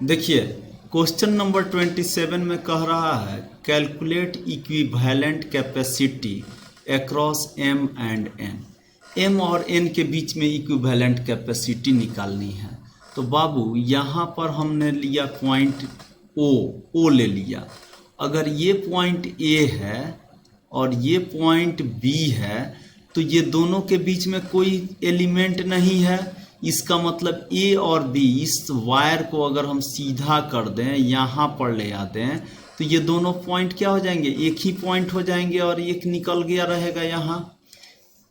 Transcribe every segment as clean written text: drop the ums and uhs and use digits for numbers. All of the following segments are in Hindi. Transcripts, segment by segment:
देखिए क्वेश्चन नंबर 27 में कह रहा है calculate equivalent capacity across M and N. M और एन के बीच में इक्विवेलेंट कैपेसिटी निकालनी है। तो बाबू यहाँ पर हमने लिया पॉइंट ओ ले लिया। अगर ये पॉइंट ए है और ये पॉइंट बी है तो ये दोनों के बीच में कोई एलिमेंट नहीं है। इसका मतलब ए और बी, इस वायर को अगर हम सीधा कर दें, यहाँ पर ले आते हैं तो ये दोनों पॉइंट क्या हो जाएंगे, एक ही पॉइंट हो जाएंगे और एक निकल गया रहेगा यहाँ।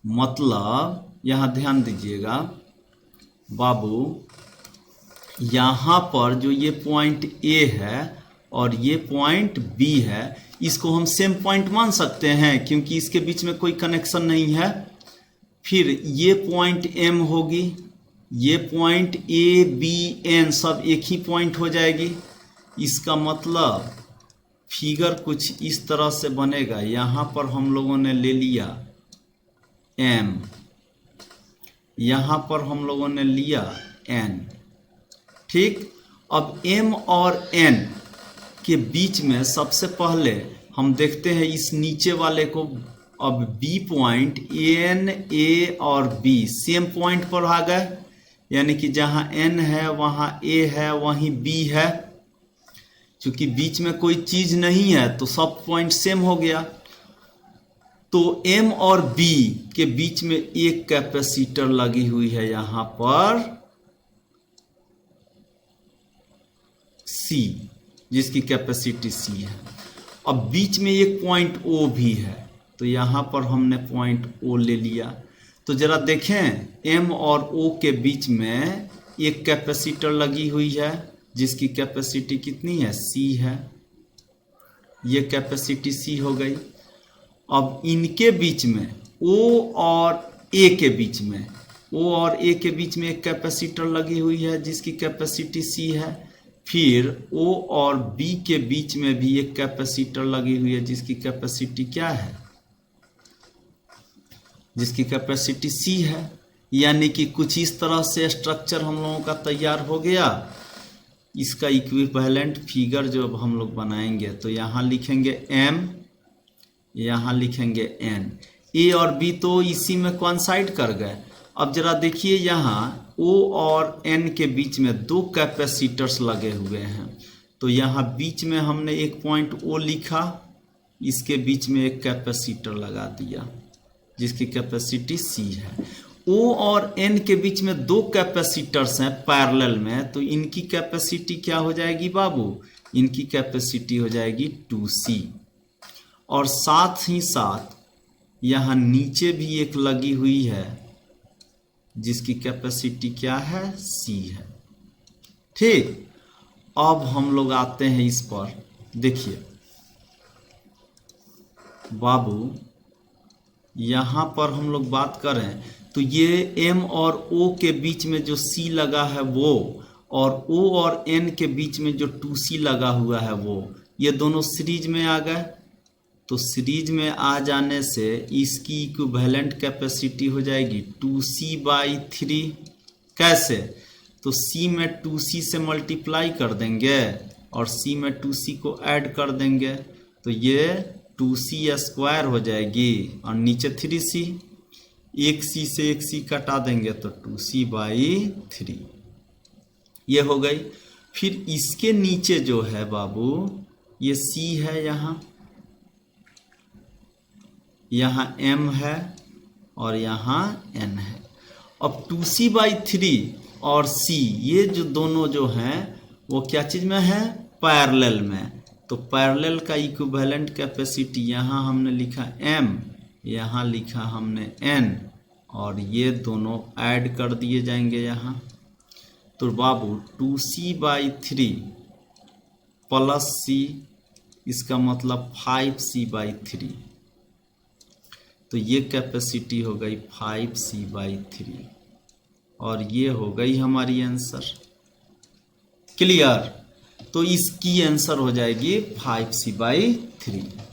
मतलब यहाँ ध्यान दीजिएगा बाबू, यहाँ पर जो ये पॉइंट ए है और ये पॉइंट बी है, इसको हम सेम पॉइंट मान सकते हैं क्योंकि इसके बीच में कोई कनेक्शन नहीं है। फिर ये पॉइंट एम होगी, ये पॉइंट ए बी एन सब एक ही पॉइंट हो जाएगी। इसका मतलब फिगर कुछ इस तरह से बनेगा। यहाँ पर हम लोगों ने ले लिया एम, यहाँ पर हम लोगों ने लिया एन, ठीक। अब एम और एन के बीच में सबसे पहले हम देखते हैं इस नीचे वाले को। अब बी पॉइंट, एन ए और बी सेम पॉइंट पर आ गए, यानी कि जहां एन है वहां ए है वहीं बी है। क्योंकि बीच में कोई चीज नहीं है तो सब पॉइंट सेम हो गया। तो एम और बी के बीच में एक कैपेसिटर लगी हुई है यहां पर सी, जिसकी कैपेसिटी सी है। अब बीच में एक पॉइंट ओ भी है तो यहां पर हमने पॉइंट ओ ले लिया। तो जरा देखें, एम और ओ के बीच में एक कैपेसिटर लगी हुई है जिसकी कैपेसिटी कितनी है, सी है। ये कैपेसिटी सी हो गई। अब इनके बीच में ओ और ए के बीच में, ओ और ए के बीच में एक कैपेसिटर लगी हुई है जिसकी कैपेसिटी सी है। फिर ओ और बी के बीच में भी एक कैपेसिटर लगी हुई है जिसकी कैपेसिटी क्या है, जिसकी कैपेसिटी सी है। यानी कि कुछ इस तरह से स्ट्रक्चर हम लोगों का तैयार हो गया। इसका इक्विवेलेंट फिगर जो अब हम लोग बनाएंगे तो यहाँ लिखेंगे एम, यहाँ लिखेंगे एन। ए और बी तो इसी में कोइंसाइड कर गए। अब जरा देखिए यहाँ ओ और एन के बीच में दो कैपेसिटर्स लगे हुए हैं। तो यहाँ बीच में हमने एक पॉइंट ओ लिखा, इसके बीच में एक कैपेसिटर लगा दिया जिसकी कैपेसिटी सी है। ओ और एन के बीच में दो कैपेसिटर्स हैं पैरेलल में, तो इनकी कैपेसिटी क्या हो जाएगी बाबू, इनकी कैपेसिटी हो जाएगी 2C। और साथ ही साथ यहाँ नीचे भी एक लगी हुई है जिसकी कैपेसिटी क्या है, C है, ठीक। अब हम लोग आते हैं इस पर। देखिए बाबू, यहाँ पर हम लोग बात करें तो ये M और O के बीच में जो C लगा है वो, और O और N के बीच में जो 2C लगा हुआ है वो, ये दोनों सीरीज में आ गए। तो सीरीज में आ जाने से इसकी इक्विवेलेंट कैपेसिटी हो जाएगी 2C/3। कैसे, तो C में 2C से मल्टीप्लाई कर देंगे और C में 2C को ऐड कर देंगे तो ये 2C² हो जाएगी और नीचे 3C। एक C से एक C कटा देंगे तो 2C/3 ये हो गई। फिर इसके नीचे जो है बाबू ये C है, यहाँ M है और यहाँ N है। अब 2C/3 और C ये जो दोनों जो हैं वो क्या चीज में है, पैरेलल में। तो पैरेलल का इक्विवेलेंट कैपेसिटी यहाँ हमने लिखा M, यहाँ लिखा हमने N, और ये दोनों ऐड कर दिए जाएंगे यहाँ। तो बाबू 2C/3 प्लस C, इसका मतलब 5C/3। तो ये कैपेसिटी हो गई 5C/3 और ये हो गई हमारी आंसर। क्लियर, तो इसकी आंसर हो जाएगी 5C/3।